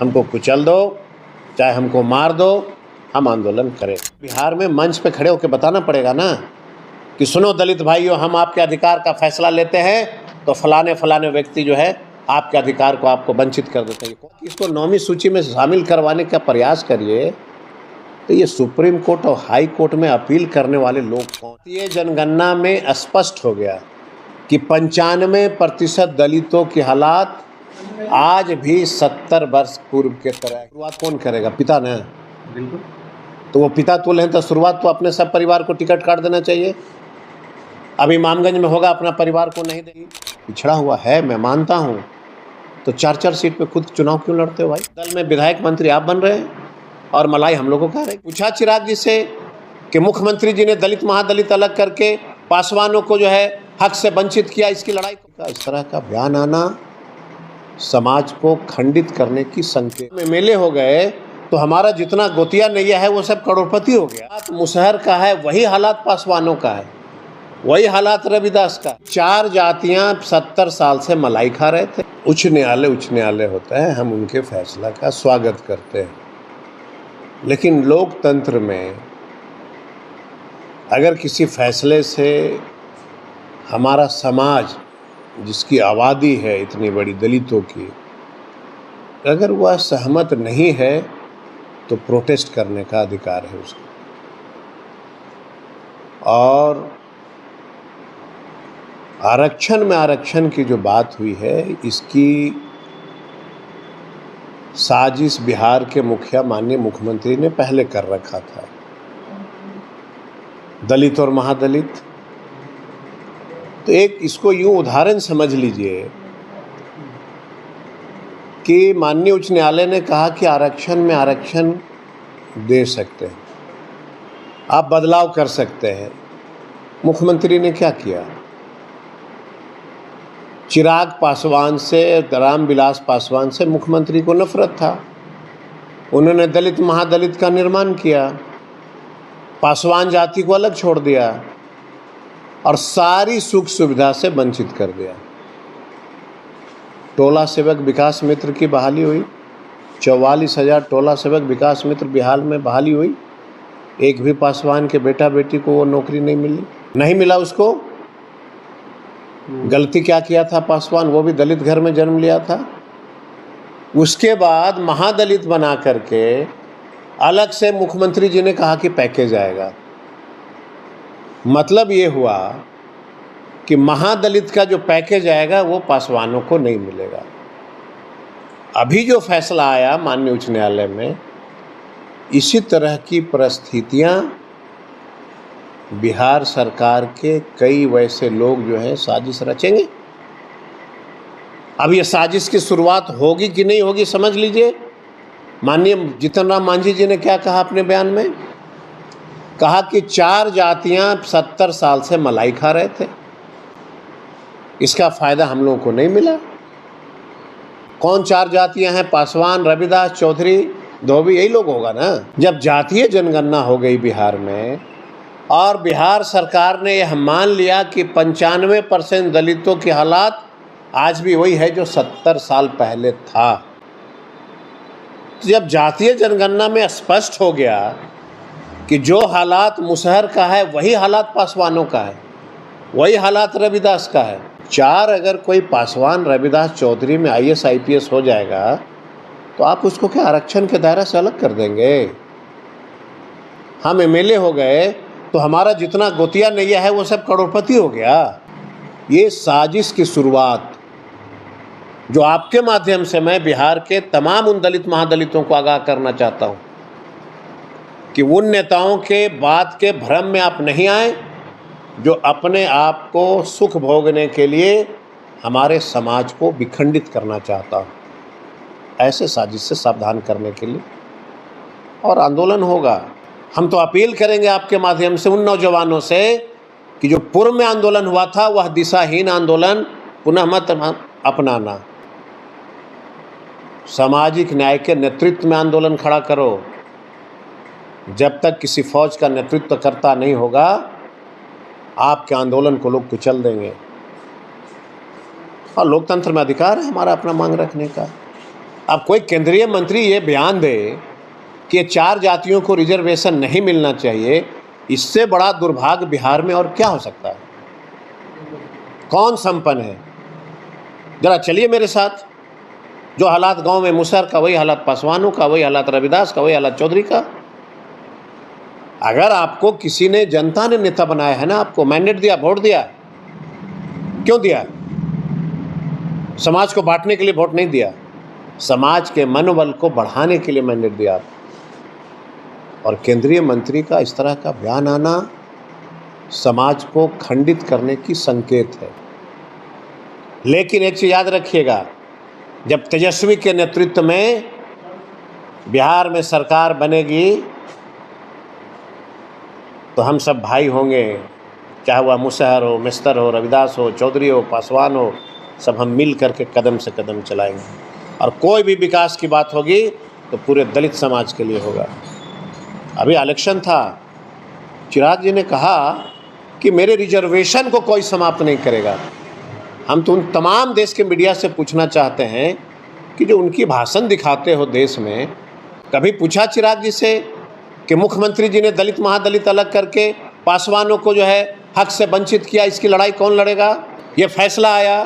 हमको कुचल दो, चाहे हमको मार दो, हम आंदोलन करें। बिहार में मंच पे खड़े होकर बताना पड़ेगा ना कि सुनो दलित भाइयों, हम आपके अधिकार का फैसला लेते हैं तो फलाने फलाने व्यक्ति जो है आपके अधिकार को आपको वंचित कर देते हैं। इसको 9वीं सूची में शामिल करवाने का प्रयास करिए तो ये सुप्रीम कोर्ट और हाई कोर्ट में अपील करने वाले लोग कौन? ये जनगणना में स्पष्ट हो गया कि 95% दलितों की हालात आज भी 70 वर्ष पूर्व के तरह। शुरुआत कौन करेगा? पिता ना। बिल्कुल। तो वो पिता तुल हैं तो शुरुआत तो अपने सब परिवार को टिकट काट देना चाहिए। अभी इमामगंज में होगा, अपना परिवार को नहीं देगी। पिछड़ा हुआ है, मैं मानता हूँ, तो 4-4 सीट पे खुद चुनाव क्यों लड़ते हो भाई? दल में विधायक मंत्री आप बन रहे हैं और मलाई हम लोगों का रहे। पूछा चिराग जी से कि मुख्यमंत्री जी ने दलित महादलित अलग करके पासवानों को जो है हक से वंचित किया, इसकी लड़ाई का इस तरह का बयान आना समाज को खंडित करने की संकेत में मेले हो गए। तो हमारा जितना गोतिया नैया है वो सब करोड़पति हो गया। मुसहर का है वही हालात पासवानों का है, वही हालात रविदास का। 4 जातियां 70 साल से मलाई खा रहे थे। उच्च न्यायालय होता है, हम उनके फैसला का स्वागत करते हैं, लेकिन लोकतंत्र में अगर किसी फैसले से हमारा समाज, जिसकी आबादी है इतनी बड़ी दलितों की, अगर वह सहमत नहीं है तो प्रोटेस्ट करने का अधिकार है उसको। और आरक्षण की जो बात हुई है, इसकी साजिश बिहार के मुखिया माननीय मुख्यमंत्री ने पहले कर रखा था। दलित और महादलित, तो एक इसको यूं उदाहरण समझ लीजिए कि माननीय उच्च न्यायालय ने कहा कि आरक्षण दे सकते हैं, आप बदलाव कर सकते हैं। मुख्यमंत्री ने क्या किया? चिराग पासवान से, रामविलास पासवान से मुख्यमंत्री को नफरत था। उन्होंने दलित महादलित का निर्माण किया, पासवान जाति को अलग छोड़ दिया और सारी सुख सुविधा से वंचित कर दिया। टोला सेवक विकास मित्र की बहाली हुई, 44,000 टोला सेवक विकास मित्र बिहार में बहाली हुई। एक भी पासवान के बेटा बेटी को वो नौकरी नहीं मिला उसको। गलती क्या किया था पासवान? वो भी दलित घर में जन्म लिया था। उसके बाद महादलित बना करके अलग से मुख्यमंत्री जी ने कहा कि पैकेज आएगा। मतलब ये हुआ कि महादलित का जो पैकेज आएगा वो पासवानों को नहीं मिलेगा। अभी जो फैसला आया माननीय उच्च न्यायालय में, इसी तरह की परिस्थितियां बिहार सरकार के कई वैसे लोग जो हैं साजिश रचेंगे। अब ये साजिश की शुरुआत होगी कि नहीं होगी समझ लीजिए। माननीय जीतन राम मांझी जी ने क्या कहा अपने बयान में? कहा कि 4 जातियां 70 साल से मलाई खा रहे थे, इसका फायदा हम लोगों को नहीं मिला। कौन 4 जातियां हैं? पासवान, रविदास, चौधरी, धोबी, यही लोग होगा ना। जब जातीय जनगणना हो गई बिहार में और बिहार सरकार ने यह मान लिया कि 95% दलितों की हालात आज भी वही है जो 70 साल पहले था, तो जब जातीय जनगणना में स्पष्ट हो गया कि जो हालात मुसहर का है वही हालात पासवानों का है, वही हालात रविदास का है। 4 अगर कोई पासवान, रविदास, चौधरी में IAS IPS हो जाएगा तो आप उसको क्या आरक्षण के दायरे से अलग कर देंगे? हम MLA हो गए तो हमारा जितना गोतिया नैया है वो सब करोड़पति हो गया। ये साजिश की शुरुआत जो आपके माध्यम से मैं बिहार के तमाम उन दलित महादलितों को आगाह करना चाहता हूँ कि उन नेताओं के बात के भ्रम में आप नहीं आए जो अपने आप को सुख भोगने के लिए हमारे समाज को विखंडित करना चाहता हूँ। ऐसे साजिश से सावधान करने के लिए और आंदोलन होगा। हम तो अपील करेंगे आपके माध्यम से उन नौजवानों से कि जो पूर्व में आंदोलन हुआ था वह दिशाहीन आंदोलन पुनः मत अपनाना। सामाजिक न्याय के नेतृत्व में आंदोलन खड़ा करो। जब तक किसी फौज का नेतृत्व करता नहीं होगा आपके आंदोलन को लोग कुचल देंगे। और लोकतंत्र में अधिकार है हमारा अपना मांग रखने का। अब कोई केंद्रीय मंत्री ये बयान दे कि ये 4 जातियों को रिजर्वेशन नहीं मिलना चाहिए, इससे बड़ा दुर्भाग्य बिहार में और क्या हो सकता है? कौन संपन्न है? जरा चलिए मेरे साथ। जो हालात गांव में मुसहर का, वही हालात पासवानों का, वही हालात रविदास का, वही हालात चौधरी का। अगर आपको किसी ने, जनता ने नेता बनाया है ना, आपको मैंडेट दिया, वोट दिया, क्यों दिया? समाज को बांटने के लिए वोट नहीं दिया, समाज के मनोबल को बढ़ाने के लिए मैंडेट दिया आप। और केंद्रीय मंत्री का इस तरह का बयान आना समाज को खंडित करने की संकेत है। लेकिन एक चीज़ याद रखिएगा, जब तेजस्वी के नेतृत्व में बिहार में सरकार बनेगी तो हम सब भाई होंगे, चाहे वह मुसहर हो, मिस्तर हो, रविदास हो, चौधरी हो, पासवान हो, सब हम मिल करके कदम से कदम चलाएंगे। और कोई भी विकास की बात होगी तो पूरे दलित समाज के लिए होगा। अभी इलेक्शन था, चिराग जी ने कहा कि मेरे रिजर्वेशन को कोई समाप्त नहीं करेगा। हम तो उन तमाम देश के मीडिया से पूछना चाहते हैं कि जो उनकी भाषण दिखाते हो देश में, कभी पूछा चिराग जी से कि मुख्यमंत्री जी ने दलित महादलित अलग करके पासवानों को जो है हक से वंचित किया, इसकी लड़ाई कौन लड़ेगा? ये फैसला आया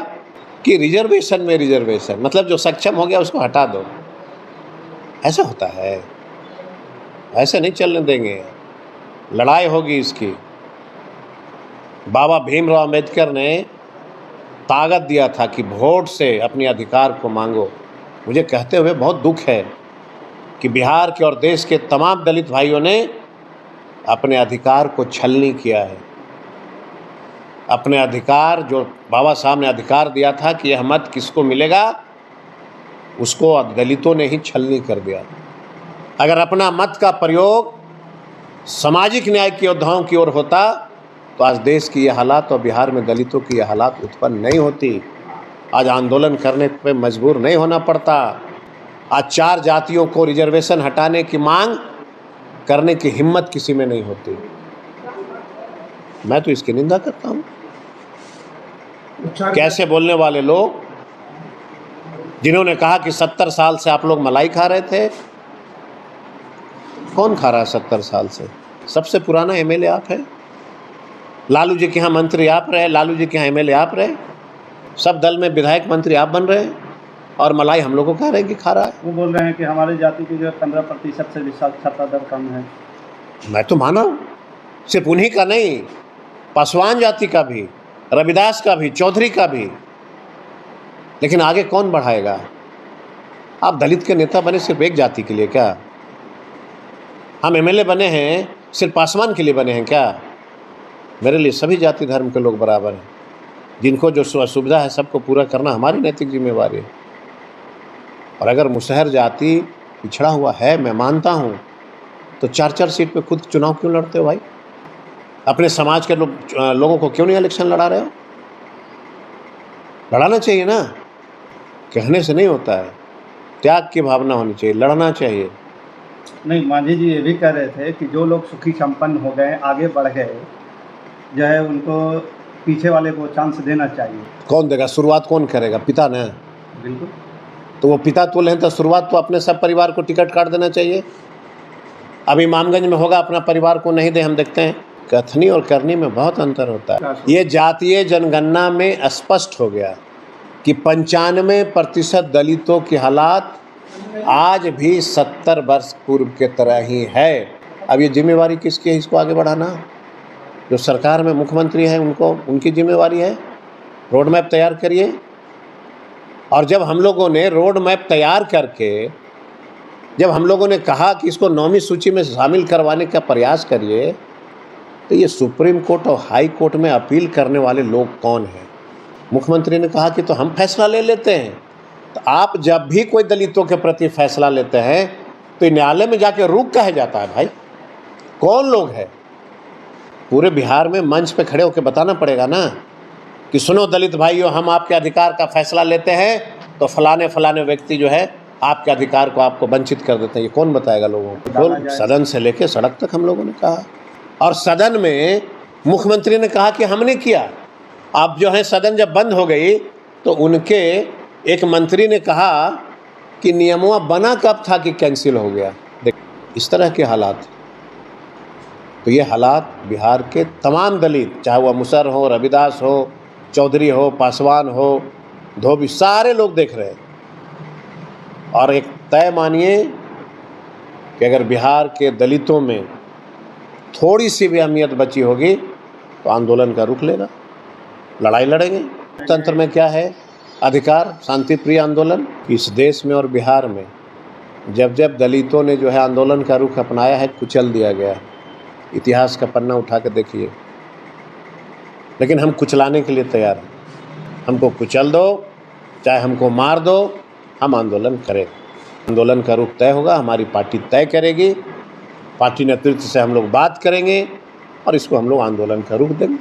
कि रिजर्वेशन में रिजर्वेशन, मतलब जो सक्षम हो गया उसको हटा दो। ऐसा होता है? ऐसे नहीं चलने देंगे, लड़ाई होगी इसकी। बाबा भीमराव अंबेडकर ने ताकत दिया था कि वोट से अपने अधिकार को मांगो। मुझे कहते हुए बहुत दुख है कि बिहार के और देश के तमाम दलित भाइयों ने अपने अधिकार को छलनी किया है। अपने अधिकार, जो बाबा साहब ने अधिकार दिया था कि यह मत किसको मिलेगा, उसको दलितों ने ही छलनी कर दिया। अगर अपना मत का प्रयोग सामाजिक न्याय के योद्धाओं की ओर होता तो आज देश की यह हालात और बिहार में दलितों की यह हालात उत्पन्न नहीं होती। आज आंदोलन करने पे मजबूर नहीं होना पड़ता। आज 4 जातियों को रिजर्वेशन हटाने की मांग करने की हिम्मत किसी में नहीं होती। मैं तो इसकी निंदा करता हूँ। कैसे बोलने वाले लोग, जिन्होंने कहा कि 70 साल से आप लोग मलाई खा रहे थे। कौन खा रहा है 70 साल से? सबसे पुराना एमएलए आप है। लालू जी के यहाँ मंत्री आप रहे, लालू जी के यहाँ एमएलए आप रहे, सब दल में विधायक मंत्री आप बन रहे हैं, और मलाई हम लोगों को कह रहे हैं कि खा रहा है। वो बोल रहे हैं कि हमारी जाति की जो 15% से भी साक्षरता दर कम है। मैं तो माना, सिर्फ उन्हीं का नहीं, पासवान जाति का भी, रविदास का भी, चौधरी का भी। लेकिन आगे कौन बढ़ाएगा? आप दलित के नेता बने सिर्फ एक जाति के लिए क्या? हम एमएलए बने हैं सिर्फ पासवान के लिए बने हैं क्या? मेरे लिए सभी जाति धर्म के लोग बराबर हैं। जिनको जो सुविधा है सबको पूरा करना हमारी नैतिक जिम्मेवारी है। और अगर मुसहर जाति पिछड़ा हुआ है, मैं मानता हूँ, तो 4-4 सीट पे खुद चुनाव क्यों लड़ते हो भाई? अपने समाज के लोगों को क्यों नहीं इलेक्शन लड़ा रहे हो? लड़ाना चाहिए ना, कहने से नहीं होता है। त्याग की भावना होनी चाहिए, लड़ना चाहिए। नहीं, मांझी जी ये भी कह रहे थे कि जो लोग सुखी संपन्न हो गए, आगे बढ़ गए, जो है उनको पीछे वाले को चांस देना चाहिए। कौन देगा? शुरुआत कौन करेगा? पिता ने। बिल्कुल। तो वो पिता तो लें तो शुरुआत तो अपने सब परिवार को टिकट काट देना चाहिए। अभी इमामगंज में होगा, अपना परिवार को नहीं दे, हम देखते हैं। कथनी और करनी में बहुत अंतर होता है। ये जातीय जनगणना में स्पष्ट हो गया कि 95% दलितों की हालात आज भी 70 वर्ष पूर्व के तरह ही है। अब ये जिम्मेवारी किसकी है इसको आगे बढ़ाना? जो सरकार में मुख्यमंत्री हैं उनको, उनकी जिम्मेवारी है। रोड मैप तैयार करिए। और जब हम लोगों ने रोड मैप तैयार करके, जब हम लोगों ने कहा कि इसको 9वीं सूची में शामिल करवाने का प्रयास करिए, तो ये सुप्रीम कोर्ट और हाई कोर्ट में अपील करने वाले लोग कौन हैं? मुख्यमंत्री ने कहा कि तो हम फैसला ले लेते हैं। तो आप जब भी कोई दलितों के प्रति फैसला लेते हैं तो न्यायालय में जाके रुक कहे जाता है भाई? कौन लोग हैं? पूरे बिहार में मंच पे खड़े होकर बताना पड़ेगा ना कि सुनो दलित भाइयों, हम आपके अधिकार का फैसला लेते हैं तो फलाने फलाने व्यक्ति जो है आपके अधिकार को आपको वंचित कर देते हैं। ये कौन बताएगा लोगों को? तो सदन से लेके सड़क तक हम लोगों ने कहा, और सदन में मुख्यमंत्री ने कहा कि हमने किया। अब जो है सदन जब बंद हो गई तो उनके एक मंत्री ने कहा कि नियमों बना कब था कि कैंसिल हो गया। देख, इस तरह के हालात। तो ये हालात बिहार के तमाम दलित, चाहे वह मुसर हो, रविदास हो, चौधरी हो, पासवान हो, धोबी, सारे लोग देख रहे हैं। और एक तय मानिए कि अगर बिहार के दलितों में थोड़ी सी भी अहमियत बची होगी तो आंदोलन का रुख लेगा, लड़ाई लड़ेंगे। तंत्र में क्या है? अधिकार, शांति प्रिय आंदोलन। इस देश में और बिहार में जब जब दलितों ने जो है आंदोलन का रुख अपनाया है, कुचल दिया गया। इतिहास का पन्ना उठा के देखिए। लेकिन हम कुचलाने के लिए तैयार हैं। हमको कुचल दो, चाहे हमको मार दो, हम आंदोलन करें। आंदोलन का रुख तय होगा, हमारी पार्टी तय करेगी, पार्टी नेतृत्व से हम लोग बात करेंगे और इसको हम लोग आंदोलन का रुख देंगे।